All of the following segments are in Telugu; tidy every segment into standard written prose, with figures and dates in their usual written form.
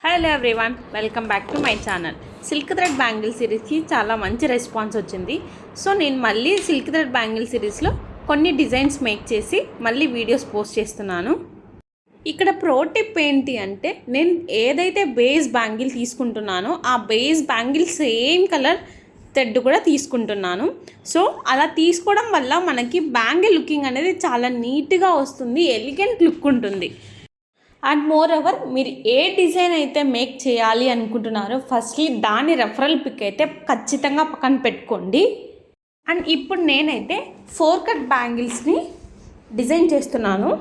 Hello everyone, welcome back to my channel. Silk thread bangle సిరీస్కి చాలా మంచి రెస్పాన్స్ వచ్చింది. సో నేను మళ్ళీ సిల్క్ థ్రెడ్ బ్యాంగిల్ సిరీస్లో కొన్ని డిజైన్స్ మేక్ చేసి మళ్ళీ వీడియోస్ పోస్ట్ చేస్తున్నాను. ఇక్కడ ప్రో టిప్ ఏంటి అంటే, నేను ఏదైతే బేస్ బ్యాంగిల్ తీసుకుంటున్నానో ఆ base bangle same colour thread కూడా తీసుకుంటున్నాను. సో అలా తీసుకోవడం వల్ల మనకి బ్యాంగిల్ లుకింగ్ అనేది చాలా నీట్గా వస్తుంది, ఎలిగెంట్ లుక్ ఉంటుంది. అండ్ మోర్ ఓవర్, మీరు ఏ డిజైన్ అయితే మేక్ చేయాలి అనుకుంటున్నారో ఫస్ట్లీ దాని రెఫరల్ పిక్ అయితే ఖచ్చితంగా పక్కన పెట్టుకోండి. అండ్ ఇప్పుడు నేనైతే 4 కట్ బ్యాంగిల్స్ని డిజైన్ చేస్తున్నాను.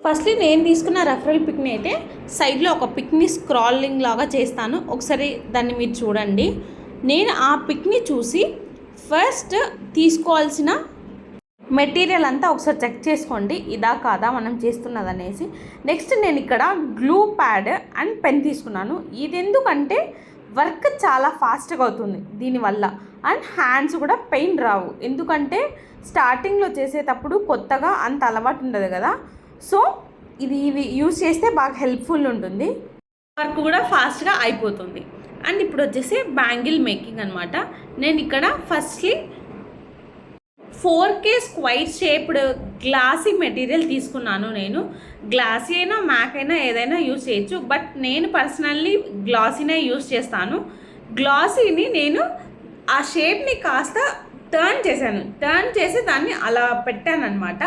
ఫస్ట్లీ నేను తీసుకున్న రెఫరల్ పిక్ని అయితే సైడ్లో ఒక పిక్ని స్క్రాలింగ్ లాగా చేస్తాను. ఒకసారి దాన్ని మీరు చూడండి. నేను ఆ పిక్ని చూసి ఫస్ట్ తీసుకోవాల్సిన మెటీరియల్ అంతా ఒకసారి చెక్ చేసుకోండి, ఇదా కాదా మనం చేస్తున్నది అనేసి. నెక్స్ట్ నేను ఇక్కడ గ్లూ ప్యాడ్ అండ్ పెన్ తీసుకున్నాను. ఇది ఎందుకంటే వర్క్ చాలా ఫాస్ట్గా అవుతుంది దీనివల్ల, అండ్ హ్యాండ్స్ కూడా పెయిన్ రావు. ఎందుకంటే స్టార్టింగ్లో చేసేటప్పుడు కొత్తగా అంత అలవాటు ఉండదు కదా. సో ఇవి యూజ్ చేస్తే బాగా హెల్ప్ఫుల్ ఉంటుంది, వర్క్ కూడా ఫాస్ట్గా అయిపోతుంది. అండ్ ఇప్పుడు వచ్చేసి బ్యాంగిల్ మేకింగ్ అనమాట. నేను ఇక్కడ firstly 4K square shaped glassy material తీసుకున్నాను. నేను గ్లాసీ అయినా మ్యాక్ అయినా ఏదైనా యూజ్ చేయొచ్చు, బట్ నేను పర్సనల్లీ గ్లాసీనే యూజ్ చేస్తాను. గ్లాసీని నేను ఆ షేప్ని కాస్త టర్న్ చేసి దాన్ని అలా పెట్టాను అనమాట.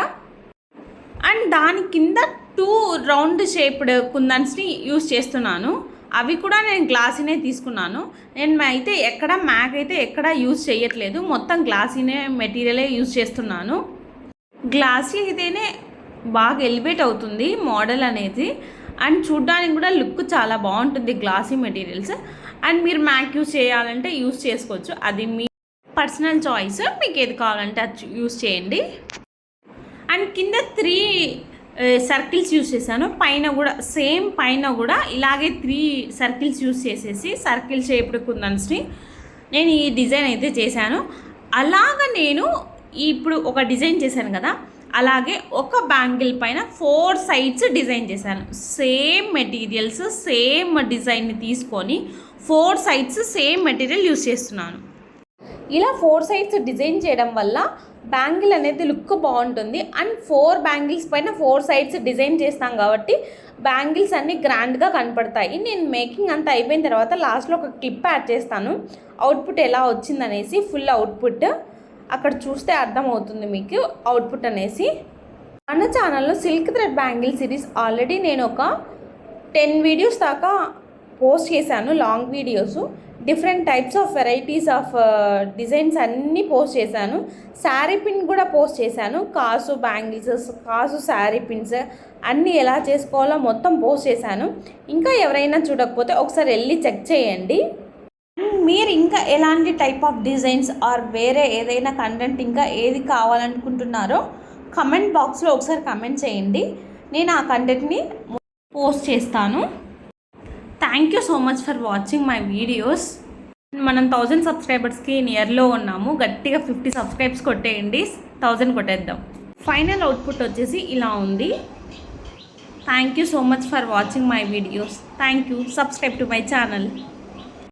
అండ్ దాని కింద 2 రౌండ్ షేప్డ్ కుందన్స్ని యూజ్ చేస్తున్నాను. అవి కూడా నేను గ్లాసీనే తీసుకున్నాను. నేను అయితే ఎక్కడ మ్యాక్ అయితే ఎక్కడ యూజ్ చేయట్లేదు, మొత్తం గ్లాసీనే మెటీరియలే యూజ్ చేస్తున్నాను. గ్లాసీ అయితేనే బాగా ఎలివేట్ అవుతుంది మోడల్ అనేది, అండ్ చూడ్డానికి కూడా లుక్ చాలా బాగుంటుంది గ్లాసీ మెటీరియల్స్. అండ్ మీరు మ్యాక్ యూజ్ చేయాలంటే యూజ్ చేసుకోవచ్చు, అది మీ పర్సనల్ చాయిస్, మీకు ఏది కావాలంటే అది యూజ్ చేయండి. అండ్ కింద 3 సర్కిల్స్ యూజ్ చేశాను. పైన కూడా ఇలాగే 3 సర్కిల్స్ యూజ్ చేసేసి సర్కిల్ షేప్డ్ కుందన్స్ని నేను ఈ డిజైన్ అయితే చేశాను. అలాగా నేను ఇప్పుడు ఒక డిజైన్ చేశాను కదా, అలాగే ఒక బ్యాంగిల్ పైన 4 సైడ్స్ డిజైన్ చేశాను. సేమ్ మెటీరియల్స్ సేమ్ డిజైన్ని తీసుకొని 4 సైడ్స్ సేమ్ మెటీరియల్ యూజ్ చేస్తున్నాను. ఇలా 4 సైడ్స్ డిజైన్ చేయడం వల్ల బ్యాంగిల్ అనేది లుక్ బాగుంటుంది. అండ్ 4 బ్యాంగిల్స్ పైన 4 సైడ్స్ డిజైన్ చేస్తాం కాబట్టి బ్యాంగిల్స్ అన్నీ గ్రాండ్గా కనపడతాయి. నేను మేకింగ్ అంతా అయిపోయిన తర్వాత లాస్ట్లో ఒక క్లిప్ యాడ్ చేస్తాను, అవుట్పుట్ ఎలా వచ్చిందనేసి. ఫుల్ అవుట్పుట్ అక్కడ చూస్తే అర్థమవుతుంది మీకు అవుట్పుట్ అనేసి. మన ఛానల్లో silk thread bangle series already నేను ఒక 10 వీడియోస్ దాకా పోస్ట్ చేశాను, long videos. Different types of varieties of designs అన్నీ పోస్ట్ చేశాను. శారీ పిన్ కూడా పోస్ట్ చేశాను. కాసు బ్యాంగిల్స్, కాసు శారీ పిన్స్ అన్నీ ఎలా చేసుకోవాలో మొత్తం పోస్ట్ చేశాను. ఇంకా ఎవరైనా చూడకపోతే ఒకసారి వెళ్ళి చెక్ చేయండి. మీరు ఇంకా ఎలాంటి టైప్ ఆఫ్ డిజైన్స్ ఆర్ వేరే ఏదైనా కంటెంట్ ఇంకా ఏది కావాలనుకుంటున్నారో కమెంట్ బాక్స్లో ఒకసారి కమెంట్ చేయండి, నేను ఆ కంటెంట్ని పోస్ట్ చేస్తాను. Thank you so much for watching my videos. మనం 1000 సబ్స్క్రైబర్స్కి నియర్లో ఉన్నాము. గట్టిగా 50 సబ్స్క్రైబ్స్ కొట్టేయండి, 1000 కొట్టేద్దాం. ఫైనల్ అవుట్పుట్ వచ్చేసి ఇలా ఉంది. Thank you so much for watching my videos. Thank you. Subscribe to my channel.